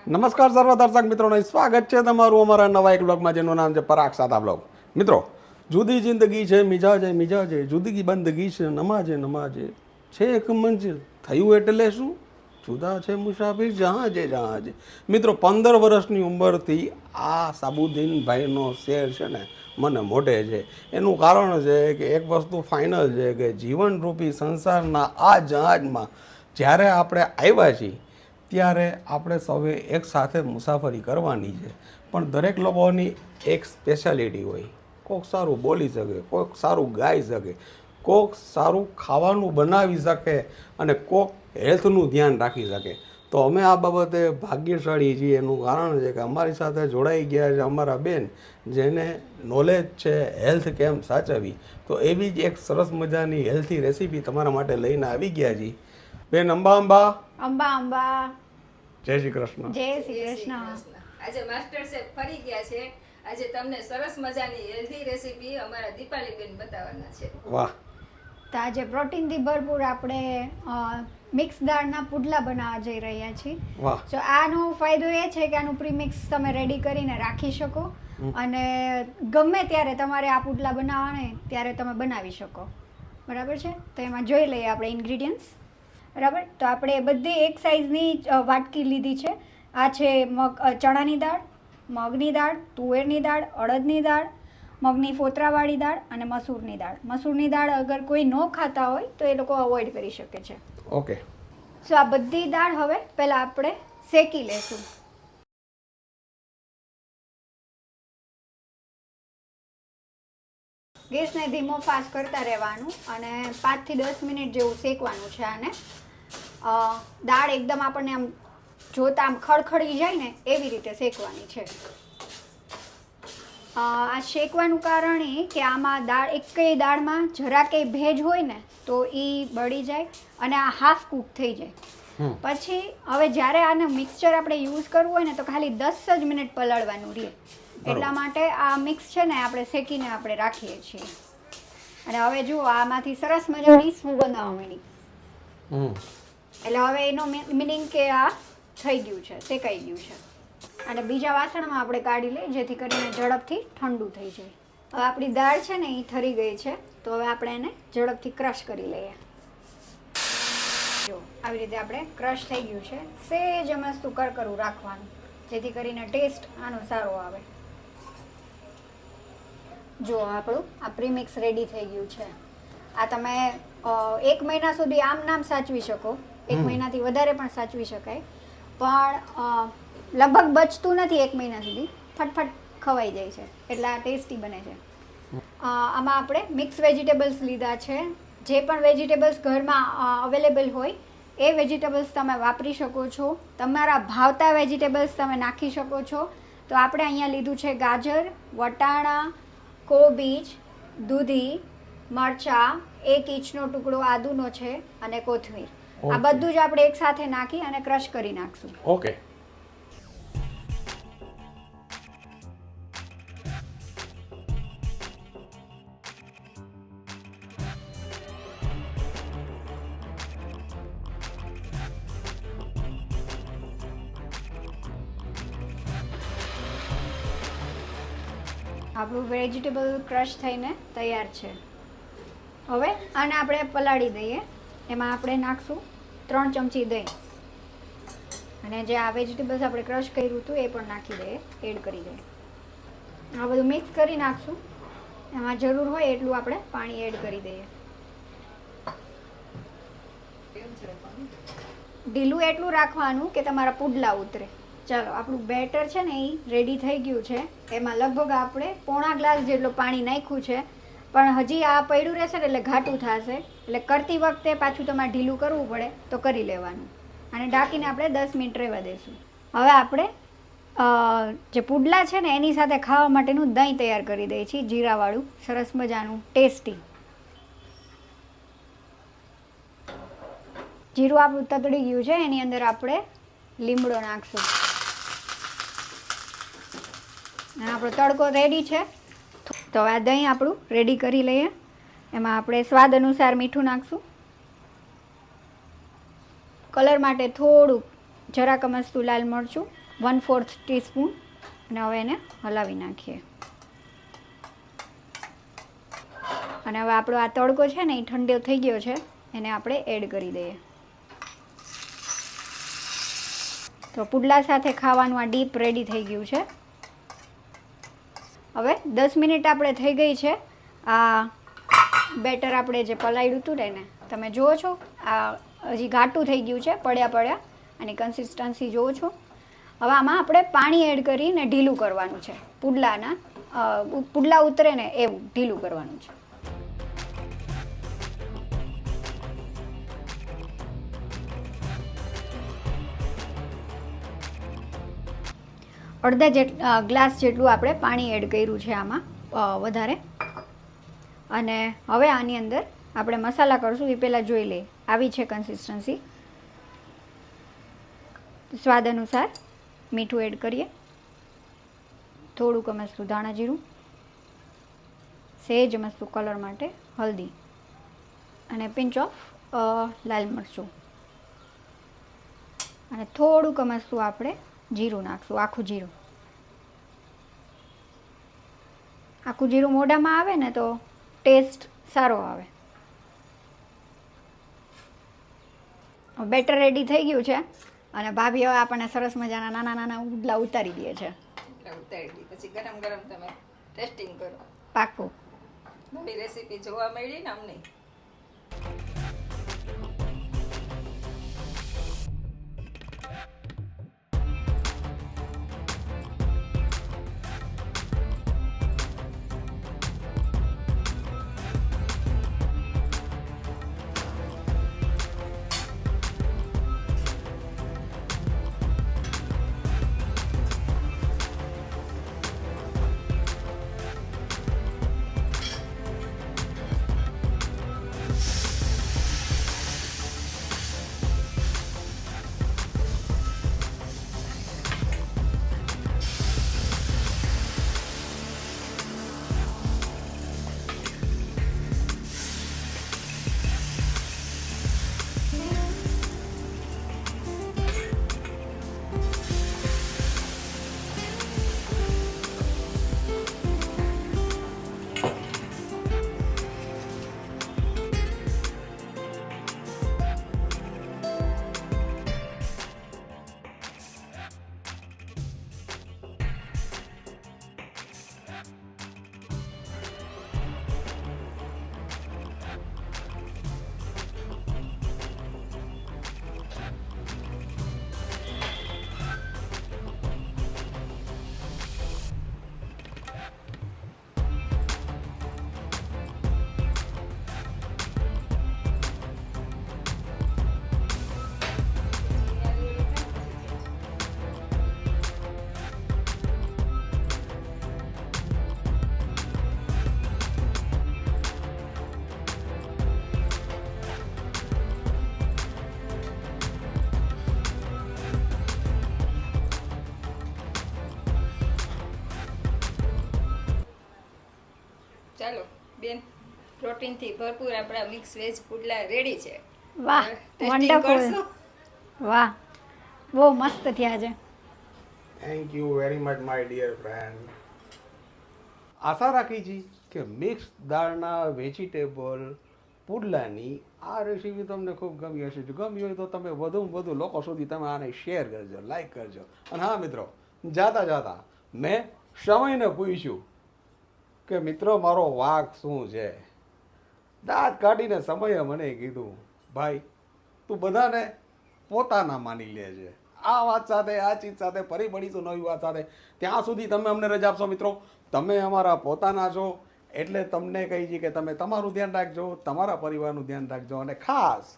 નમસ્કાર સર્વ દર્શક મિત્રોને સ્વાગત છે તમારું અમારા નવા એક બ્લોગમાં જેનું નામ છે પરાગ સાદા બ્લોગ. મિત્રો, જુદી જિંદગી છે મિજાજે મિજાજે, જુદગી બંદગી છે નમાજે નમાજે, છે એક મંજિલ થયું એટલે શું, જુદા છે મુસાફિર જહાજે જહાજે. મિત્રો, 15 વર્ષની ઉંમરથી આ સાબુદ્દીનભાઈનો શેર છે ને મને મોઢે છે. એનું કારણ છે કે એક વસ્તુ ફાઇનલ છે કે જીવનરૂપી સંસારના આ જહાજમાં જ્યારે આપણે આવ્યા છીએ ત્યારે આપણે સૌએ એક સાથે મુસાફરી કરવાની છે. પણ દરેક લોકોની એક સ્પેશિયાલિટી હોય. કોઈક સારું બોલી શકે, કોઈક સારું ગાઈ શકે, કોઈક સારું ખાવાનું બનાવી શકે અને કોઈક હેલ્થનું ધ્યાન રાખી શકે. તો અમે આ બાબતે ભાગ્યશાળી છીએ. એનું કારણ છે કે અમારી સાથે જોડાઈ ગયા છે અમારા બેન, જેને નોલેજ છે હેલ્થ કેમ સાચવવી. તો એવી જ એક સરસ મજાની હેલ્થી રેસીપી તમારા માટે લઈને આવી ગયા છીએ. બેન અંબા અંબા અંબા અંબા. જય શ્રી કૃષ્ણ. જય શ્રી કૃષ્ણ. આજે માસ્ટર શેફ ફરી ગયા છે. આજે તમને સરસ મજાની હેલ્ધી રેસીપી અમારા દીપાલીબેન બતાવવાના છે. વાહ. તો આજે પ્રોટીનથી ભરપૂર આપણે મિક્સ દાળના પુડલા બનાવવા જઈ રહ્યા છીએ. વાહ. તો આનો ફાયદો એ છે કે આનું પ્રીમિક્સ તમે રેડી કરીને રાખી શકો અને ગમે ત્યારે તમારે આ પુડલા બનાવવાના હોય ત્યારે તમે બનાવી શકો. બરાબર છે? તો એમાં જોઈ લઈએ આપણે ઇન્ગ્રીડિયન્ટ્સ. બરાબર, તો આપણે બધી એક સાઇઝની વાટકી લીધી છે. આ છે ચણાની દાળ, મગની દાળ, તુવેરની દાળ, અડદની દાળ, મગની ફોતરાવાળી દાળ અને મસૂરની દાળ. મસૂરની દાળ અગર કોઈ ન ખાતા હોય તો એ લોકો અવોઇડ કરી શકે છે. ઓકે. સો આ બધી દાળ હવે પહેલાં આપણે શેકી લેશું. ગેસને ધીમો ફાસ્ટ કરતા રહેવાનું અને 5 થી 10 મિનિટ જેવું શેકવાનું છે આને. દાળ એકદમ આપણને આમ જોતા આમ ખડખડી જાય ને એવી રીતે શેકવાની છે. આ શેકવાનું કારણ એ કે આમાં દાળ એકેય દાળમાં જરા કંઈ ભેજ હોય ને તો એ બળી જાય અને આ હાફ કૂક થઈ જાય. પછી હવે જ્યારે આને મિક્સચર આપણે યુઝ કરવું હોય ને તો ખાલી 10 જ મિનિટ પલાળવાનું રહે. એટલા માટે આ મિક્સ છે ને આપણે શેકીને આપણે રાખીએ છીએ. અને હવે જુઓ આમાંથી સરસ મજાની સુગંધ આવવા માંડી. એટલે હવે એનો મિનિંગ કે આ થઈ ગયું છે, શેકાઈ ગયું છે. અને બીજા વાસણમાં આપણે કાઢી લઈએ જેથી કરીને ઝડપથી ઠંડુ થઈ જાય. હવે આપણી દાળ છે ને એ ઠરી ગઈ છે તો હવે આપણે એને ઝડપથી ક્રશ કરી લઈએ. જો આવી રીતે આપણે ક્રશ થઈ ગયું છે. સેજ મસ્તું કરકરું રાખવાનું જેથી કરીને ટેસ્ટ આનો સારો આવે. જો આપણું આ પ્રીમિક્સ રેડી થઈ ગયું છે. આ તમે 1 મહિના સુધી આમ નામ સાચવી શકો, 1 મહિનાથી વધારે પણ સાચવી શકાય, પણ લગભગ બચતું નથી 1 મહિના સુધી, ફટફટ ખવાઈ જાય છે એટલે આ ટેસ્ટી બને છે. આમાં આપણે મિક્સ વેજીટેબલ્સ લીધા છે. જે પણ વેજીટેબલ્સ ઘરમાં અવેલેબલ હોય એ વેજીટેબલ્સ તમે વાપરી શકો છો. તમારા ભાવતા વેજીટેબલ્સ તમે નાખી શકો છો. તો આપણે અહીંયા લીધું છે ગાજર, વટાણા, કોબીજ, દૂધી, મરચાં, 1 ઇંચનો ટુકડો આદુનો છે અને કોથમીર. આ બધું જ આપણે એક સાથે નાખી અને ક્રશ કરી નાખશું. ઓકે. આપણું વેજીટેબલ ક્રશ થઈને તૈયાર છે. હવે આને આપણે પલાળી દઈએ. એમાં આપણે નાખશું 3 ચમચી દહીં અને જે આ વેજીટેબલ્સ આપણે ક્રશ કર્યું હતું એ પણ નાખી દઈએ, એડ કરી દઈએ. આ બધું મિક્સ કરી નાખશું. એમાં જરૂર હોય એટલું આપણે પાણી એડ કરી દઈએ. ઢીલું એટલું રાખવાનું કે તમારા પુડલા ઉતરે. ચાલો, આપણું બેટર છે ને એ રેડી થઈ ગયું છે. એમાં લગભગ આપણે પોણા ગ્લાસ જેટલું પાણી નાખ્યું છે, પણ હજી આ પડ્યું રહેશે ને એટલે ઘાટું થશે. એટલે કરતી વખતે પાછું તમારે ઢીલું કરવું પડે તો કરી લેવાનું. અને ઢાંકીને આપણે 10 મિનિટ રહેવા દઈશું. હવે આપણે જે પુડલા છે ને એની સાથે ખાવા માટેનું દહીં તૈયાર કરી દઈએ છીએ, જીરાવાળું સરસ મજાનું ટેસ્ટી. જીરું આપણું તતડી ગયું છે. એની અંદર આપણે લીમડો નાખશું. અને આપણો તડકો રેડી છે. તો આ દહીં આપણું રેડી કરી લઈએ. એમાં આપણે સ્વાદ અનુસાર મીઠું નાખશું. કલર માટે થોડુંક જરાક અમસ્તું લાલ મરચું, 1/4 ટીસ્પૂન. અને હવે એને હલાવી નાખીએ. અને હવે આપણો આ તડકો છે ને એ ઠંડો થઈ ગયો છે, એને આપણે એડ કરી દઈએ. તો પુડલા સાથે ખાવાનું આ ડીપ રેડી થઈ ગયું છે. હવે 10 મિનિટ આપણે થઈ ગઈ છે. આ બેટર આપણે જે પલાળ્યું હતું ને તમે જુઓ છો, આ હજી ઘાટું થઈ ગયું છે, પડ્યા આની કન્સિસ્ટન્સી જુઓ છો. હવે આમાં આપણે પાણી એડ કરીને ઢીલું કરવાનું છે. પુડલા ઉતરે ને એવું ઢીલું કરવાનું છે. અડધા ગ્લાસ જેટલું આપણે પાણી એડ કર્યું છે આમાં વધારે. અને હવે આની અંદર આપણે મસાલા કરશું એ પહેલાં જોઈ લઈએ. આવી છે કન્સિસ્ટન્સી. સ્વાદ અનુસાર મીઠું એડ કરીએ, થોડુંક મસ્તું ધાણા જીરું, સહેજ મસ્તું કલર માટે હલ્દી, અને પિંચ ઓફ લાલ મરચું, અને થોડુંક મસ્તું આપણે જીરું નાખશું, આખું જીરું. આખું જીરું મોઢામાં આવે ને તો ટેસ્ટ સારો આવે. બેટર રેડી થઈ ગયું છે અને ભાભી હવે આપણને સરસ મજાના નાના નાના ઉડલા ઉતારી દે છે. ઉતારી દી પછી ગરમ ગરમ તમે ટેસ્ટિંગ કરો. પાકું. નવી રેસીપી જોવા મળી ને અમને. ચાલો બેન, પ્રોટીનથી ભરપૂર આપણા મિક્સ વેજ પુડલા રેડી છે. વાહ, ટેસ્ટિંગ વન્ડરફુલ. કરશું. વાહ, બહુ મસ્ત થયા છે. Thank you very much my dear friend. આશા રાખી છે કે મિક્સ દાળના વેજીટેબલ પુડલાની આ રેસીપી તમને ખૂબ ગમી હશે. જો ગમી હોય તો તમે વધુમાં વધુ લોકો સુધી તમે આને શેર કરજો, લાઈક કરજો. અને હા મિત્રો, જાતા મેં સમયને પૂછ્યું કે મિત્રો મારો વાંક શું છે. દાંત કાઢીને સમયે મને કીધું, ભાઈ તું બધાને પોતાના માની લે છે. આ વાત સાથે, આ ચીજ સાથે ફરી મળીશું નવી વાત સાથે. ત્યાં સુધી તમે અમને રજા આપશો મિત્રો. તમે અમારા પોતાના છો એટલે તમને કહી છે કે તમે તમારું ધ્યાન રાખજો, તમારા પરિવારનું ધ્યાન રાખજો, અને ખાસ